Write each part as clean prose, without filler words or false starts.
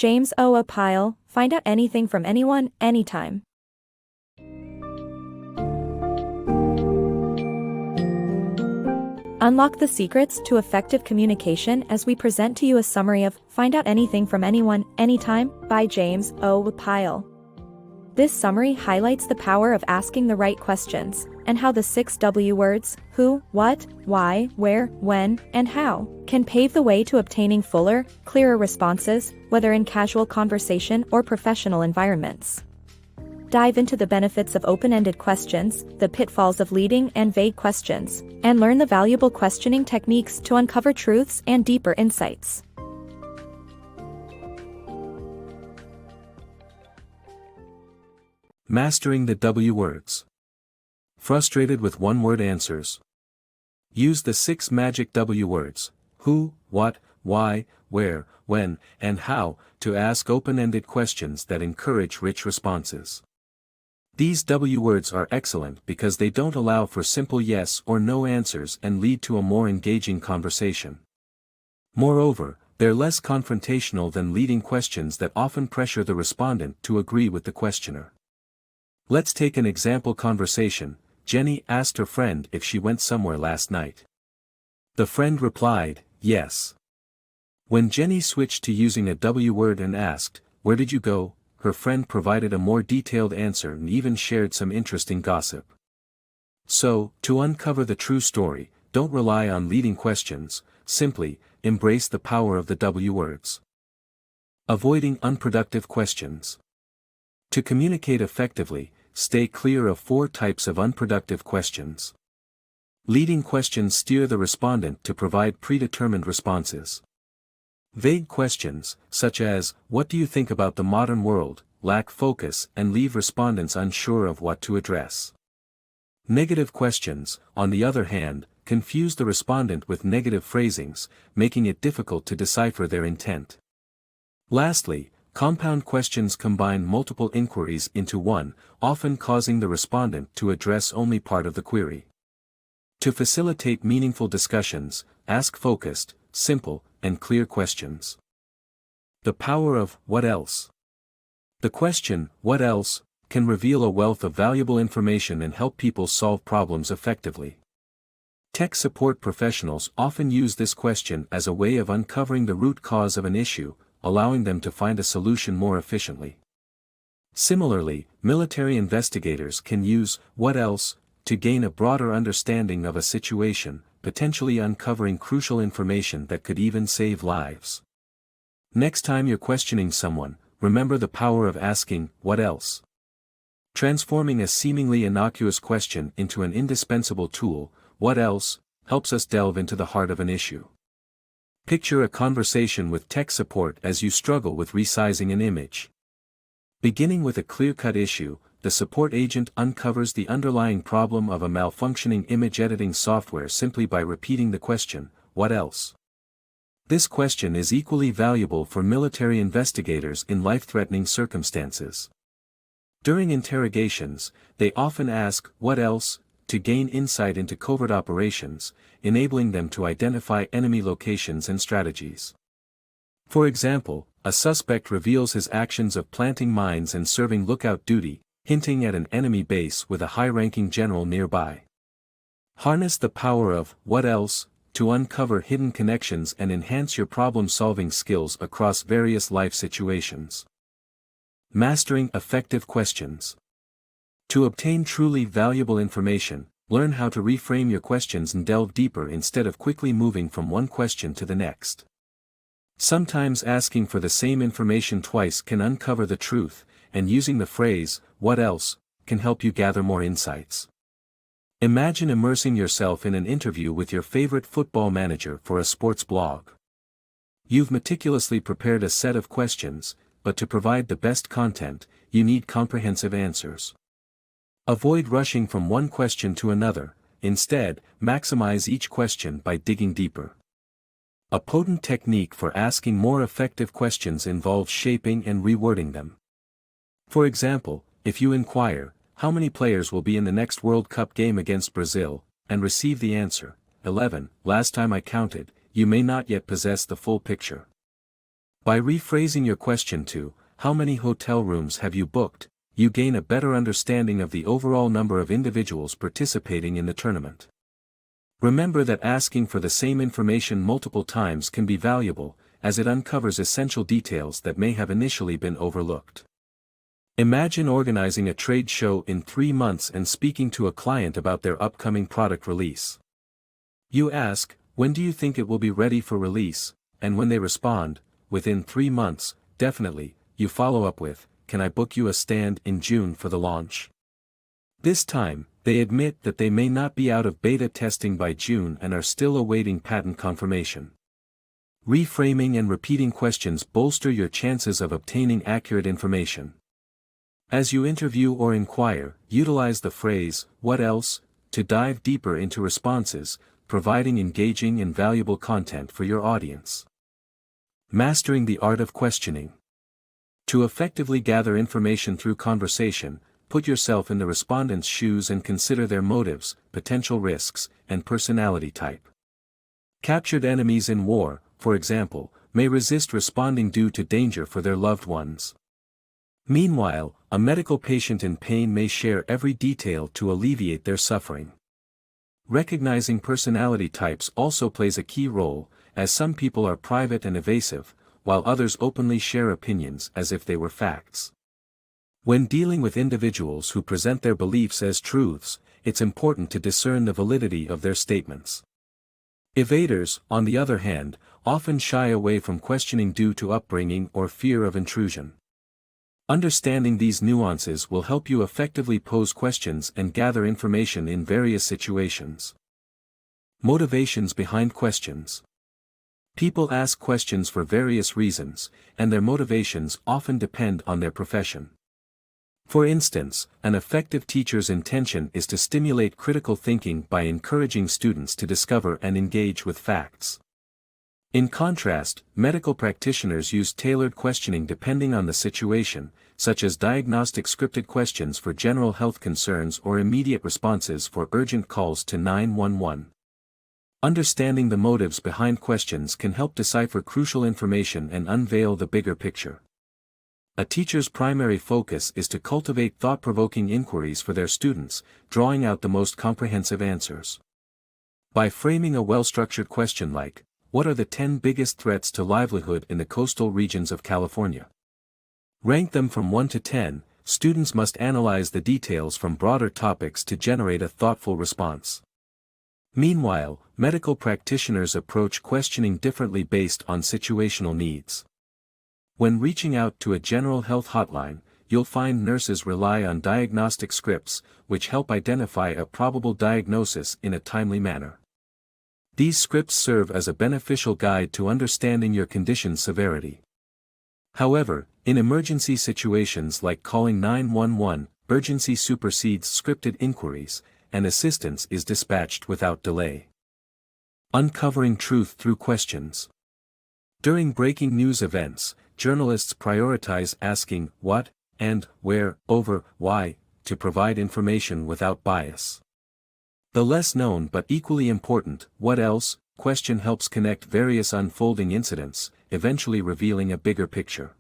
James O. Pyle, find out anything from anyone, anytime. Unlock the secrets to effective communication as we present to you a summary of Find Out Anything from Anyone, Anytime by James O. Pyle. This summary highlights the power of asking the right questions, and how the 6 W words, who, what, why, where, when, and how, can pave the way to obtaining fuller, clearer responses, whether in casual conversation or professional environments. Dive into the benefits of open-ended questions, the pitfalls of leading and vague questions, and learn the valuable questioning techniques to uncover truths and deeper insights. Mastering the W words. Frustrated with one-word answers? Use the 6 magic W words, who, what, why, where, when, and how, to ask open-ended questions that encourage rich responses. These W words are excellent because they don't allow for simple yes or no answers and lead to a more engaging conversation. Moreover, they're less confrontational than leading questions that often pressure the respondent to agree with the questioner. Let's take an example conversation. Jenny asked her friend if she went somewhere last night. The friend replied, yes. When Jenny switched to using a W word and asked, where did you go? Her friend provided a more detailed answer and even shared some interesting gossip. So, to uncover the true story, don't rely on leading questions, simply embrace the power of the W words. Avoiding unproductive questions. To communicate effectively, stay clear of 4 types of unproductive questions. Leading questions steer the respondent to provide predetermined responses. Vague questions, such as, what do you think about the modern world, lack focus and leave respondents unsure of what to address. Negative questions, on the other hand, confuse the respondent with negative phrasings, making it difficult to decipher their intent. Lastly, compound questions combine multiple inquiries into one, often causing the respondent to address only part of the query. To facilitate meaningful discussions, ask focused, simple, and clear questions. The power of what else? The question, what else, can reveal a wealth of valuable information and help people solve problems effectively. Tech support professionals often use this question as a way of uncovering the root cause of an issue, allowing them to find a solution more efficiently. Similarly, military investigators can use what else to gain a broader understanding of a situation, potentially uncovering crucial information that could even save lives. Next time you're questioning someone, remember the power of asking, what else? Transforming a seemingly innocuous question into an indispensable tool, what else, helps us delve into the heart of an issue. Picture a conversation with tech support as you struggle with resizing an image. Beginning with a clear-cut issue, the support agent uncovers the underlying problem of a malfunctioning image editing software simply by repeating the question, what else? This question is equally valuable for military investigators in life-threatening circumstances. During interrogations, they often ask, what else, to gain insight into covert operations, enabling them to identify enemy locations and strategies. For example, a suspect reveals his actions of planting mines and serving lookout duty, hinting at an enemy base with a high-ranking general nearby. Harness the power of what else to uncover hidden connections and enhance your problem-solving skills across various life situations. Mastering effective questions. To obtain truly valuable information, learn how to reframe your questions and delve deeper instead of quickly moving from one question to the next. Sometimes asking for the same information twice can uncover the truth, and using the phrase, what else, can help you gather more insights. Imagine immersing yourself in an interview with your favorite football manager for a sports blog. You've meticulously prepared a set of questions, but to provide the best content, you need comprehensive answers. Avoid rushing from one question to another, instead, maximize each question by digging deeper. A potent technique for asking more effective questions involves shaping and rewording them. For example, if you inquire, how many players will be in the next World Cup game against Brazil, and receive the answer, 11, last time I counted, you may not yet possess the full picture. By rephrasing your question to, "How many hotel rooms have you booked?" you gain a better understanding of the overall number of individuals participating in the tournament. Remember that asking for the same information multiple times can be valuable, as it uncovers essential details that may have initially been overlooked. Imagine organizing a trade show in 3 months and speaking to a client about their upcoming product release. You ask, "When do you think it will be ready for release?" And when they respond, "Within 3 months, definitely," you follow up with, "Can I book you a stand in June for the launch?" This time, they admit that they may not be out of beta testing by June and are still awaiting patent confirmation. Reframing and repeating questions bolster your chances of obtaining accurate information. As you interview or inquire, utilize the phrase, "What else?" to dive deeper into responses, providing engaging and valuable content for your audience. Mastering the art of questioning. To effectively gather information through conversation, put yourself in the respondent's shoes and consider their motives, potential risks, and personality type. Captured enemies in war, for example, may resist responding due to danger for their loved ones. Meanwhile, a medical patient in pain may share every detail to alleviate their suffering. Recognizing personality types also plays a key role, as some people are private and evasive, while others openly share opinions as if they were facts. When dealing with individuals who present their beliefs as truths, it's important to discern the validity of their statements. Evaders, on the other hand, often shy away from questioning due to upbringing or fear of intrusion. Understanding these nuances will help you effectively pose questions and gather information in various situations. Motivations behind questions. People ask questions for various reasons, and their motivations often depend on their profession. For instance, an effective teacher's intention is to stimulate critical thinking by encouraging students to discover and engage with facts. In contrast, medical practitioners use tailored questioning depending on the situation, such as diagnostic scripted questions for general health concerns or immediate responses for urgent calls to 911. Understanding the motives behind questions can help decipher crucial information and unveil the bigger picture. A teacher's primary focus is to cultivate thought-provoking inquiries for their students, drawing out the most comprehensive answers. By framing a well-structured question like, "What are the 10 biggest threats to livelihood in the coastal regions of California?" Rank them from 1 to 10, students must analyze the details from broader topics to generate a thoughtful response. Meanwhile, medical practitioners approach questioning differently based on situational needs. When reaching out to a general health hotline, you'll find nurses rely on diagnostic scripts, which help identify a probable diagnosis in a timely manner. These scripts serve as a beneficial guide to understanding your condition's severity. However, in emergency situations like calling 911, urgency supersedes scripted inquiries, and assistance is dispatched without delay. Uncovering truth through questions. During breaking news events, journalists prioritize asking what and where over why to provide information without bias. The less known but equally important "what else?" question helps connect various unfolding incidents, eventually revealing a bigger picture.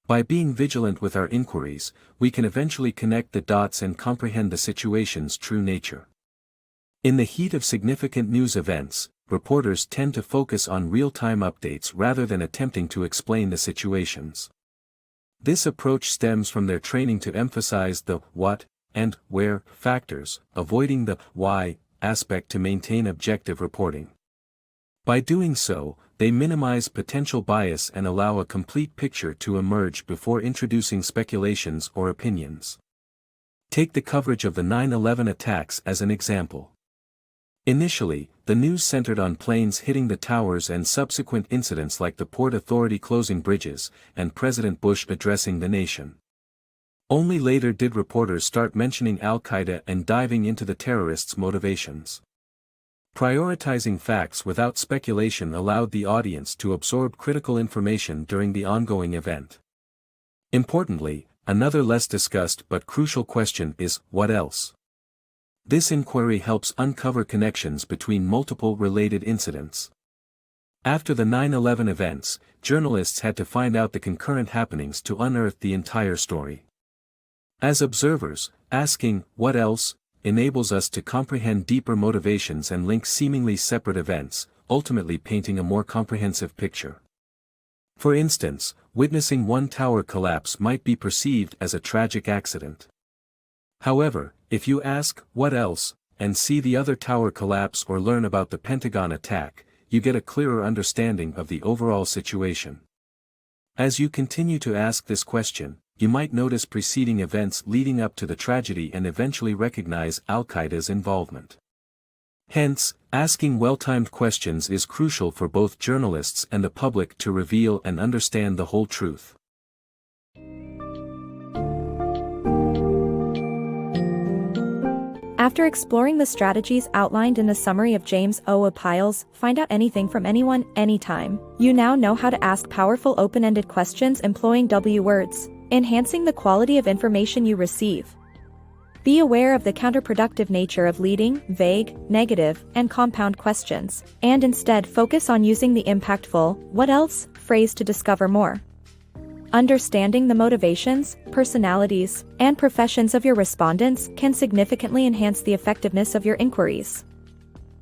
By being vigilant with our inquiries, we can eventually connect the dots and comprehend the situation's true nature. In the heat of significant news events, reporters tend to focus on real-time updates rather than attempting to explain the situations. This approach stems from their training to emphasize the what and where factors, avoiding the why aspect to maintain objective reporting. By doing so, they minimize potential bias and allow a complete picture to emerge before introducing speculations or opinions. Take the coverage of the 9/11 attacks as an example. Initially, the news centered on planes hitting the towers and subsequent incidents like the Port Authority closing bridges, and President Bush addressing the nation. Only later did reporters start mentioning Al-Qaeda and diving into the terrorists' motivations. Prioritizing facts without speculation allowed the audience to absorb critical information during the ongoing event. Importantly, another less discussed but crucial question is, what else? This inquiry helps uncover connections between multiple related incidents. After the 9/11 events, journalists had to find out the concurrent happenings to unearth the entire story. As observers, asking, "What else?" enables us to comprehend deeper motivations and link seemingly separate events, ultimately painting a more comprehensive picture. For instance, witnessing one tower collapse might be perceived as a tragic accident. However, if you ask, "What else?" and see the other tower collapse or learn about the Pentagon attack, you get a clearer understanding of the overall situation. As you continue to ask this question, you might notice preceding events leading up to the tragedy and eventually recognize Al-Qaeda's involvement. Hence, asking well-timed questions is crucial for both journalists and the public to reveal and understand the whole truth. After exploring the strategies outlined in the summary of James O. Pyle's Find Out Anything from Anyone, Anytime, you now know how to ask powerful open-ended questions employing W words, enhancing the quality of information you receive. Be aware of the counterproductive nature of leading, vague, negative, and compound questions, and instead focus on using the impactful, "What else?" phrase to discover more. Understanding the motivations, personalities, and professions of your respondents can significantly enhance the effectiveness of your inquiries.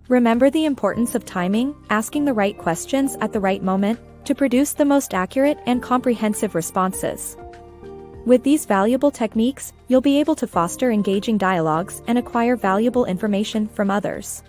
Remember the importance of timing, asking the right questions at the right moment, to produce the most accurate and comprehensive responses. With these valuable techniques, you'll be able to foster engaging dialogues and acquire valuable information from others.